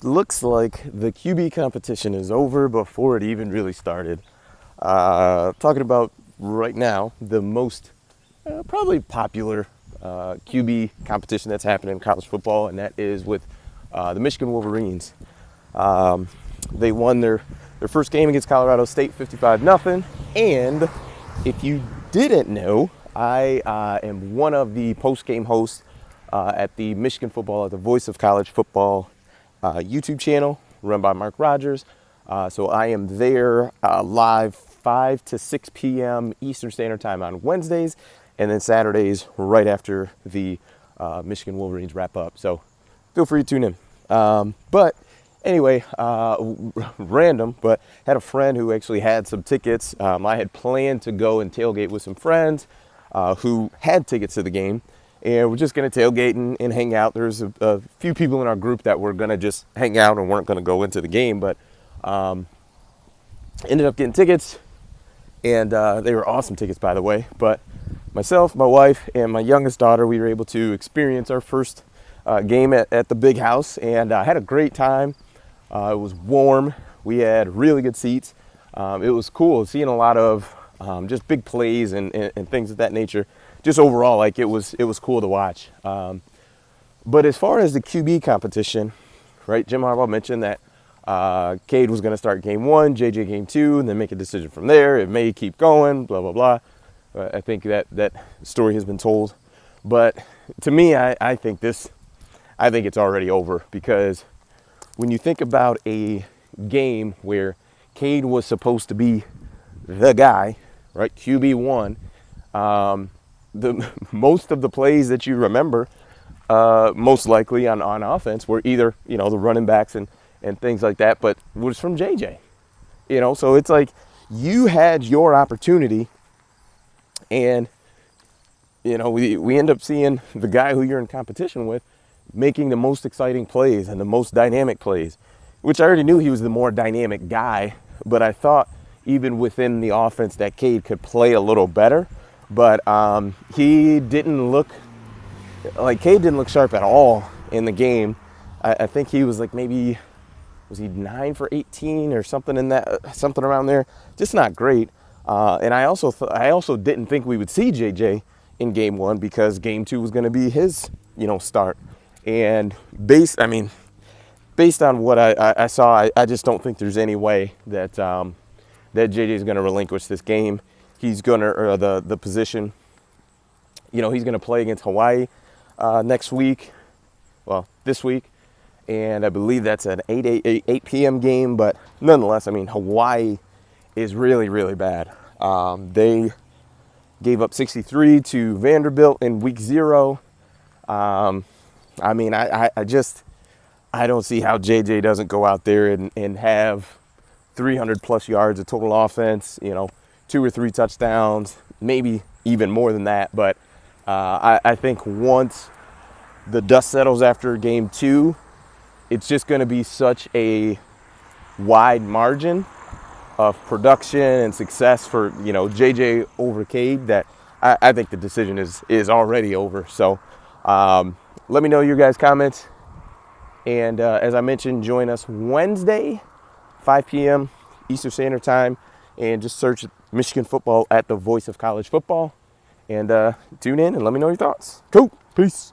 looks like the QB competition is over before it even really started. Talking about right now, the most probably popular QB competition that's happening in college football, and that is with the Michigan Wolverines. They won their first game against Colorado State 55-0. And if you didn't know, I am one of the post-game hosts at the Michigan Football, at the Voice of College Football YouTube channel run by Mark Rogers. So I am there live 5 to 6 p.m. Eastern Standard Time on Wednesdays, and then Saturdays right after the Michigan Wolverines wrap up. So feel free to tune in. But anyway, random, but had a friend who actually had some tickets. I had planned to go and tailgate with some friends who had tickets to the game. And we're just going to tailgate and hang out. There's a few people in our group that were going to just hang out and weren't going to go into the game. But ended up getting tickets. And they were awesome tickets, by the way. But myself, my wife, and my youngest daughter, we were able to experience our first game at the big house. And I had a great time. It was warm. We had really good seats. It was cool seeing a lot of just big plays and things of that nature. Just overall, like it was cool to watch. But as far as the QB competition, right? Jim Harbaugh mentioned that Cade was going to start game 1, JJ game 2, and then make a decision from there. It may keep going, blah blah blah. I think that story has been told. But to me, I think it's already over, because when you think about a game where Cade was supposed to be the guy, right? QB1. Most of the plays that you remember, most likely on offense, were either, the running backs and things like that, but was from JJ. So it's like you had your opportunity, and we end up seeing the guy who you're in competition with making the most exciting plays and the most dynamic plays, which I already knew he was the more dynamic guy, but I thought even within the offense that Cade could play a little better. But Cade didn't look sharp at all in the game. I think he was like, maybe, was he 9 for 18 or something something around there? Just not great. And I also didn't think we would see JJ in game 1, because game 2 was going to be his, start. And based on what I saw, I just don't think there's any way that JJ is going to relinquish this game. He's going to, or the position, he's going to play against Hawaii next week, this week, and I believe that's an 8 p.m. game, but nonetheless, Hawaii is really, really bad. They gave up 63 to Vanderbilt in week 0. I don't see how JJ doesn't go out there and have 300 plus yards of total offense, 2 or 3 touchdowns, maybe even more than that. But I think once the dust settles after game 2, it's just going to be such a wide margin of production and success for, JJ over Cade, that I think the decision is already over. So let me know your guys' comments. And as I mentioned, join us Wednesday, 5 p.m. Eastern Standard Time, and just search Michigan football at the Voice of College Football, and tune in and let me know your thoughts. Cool. Peace.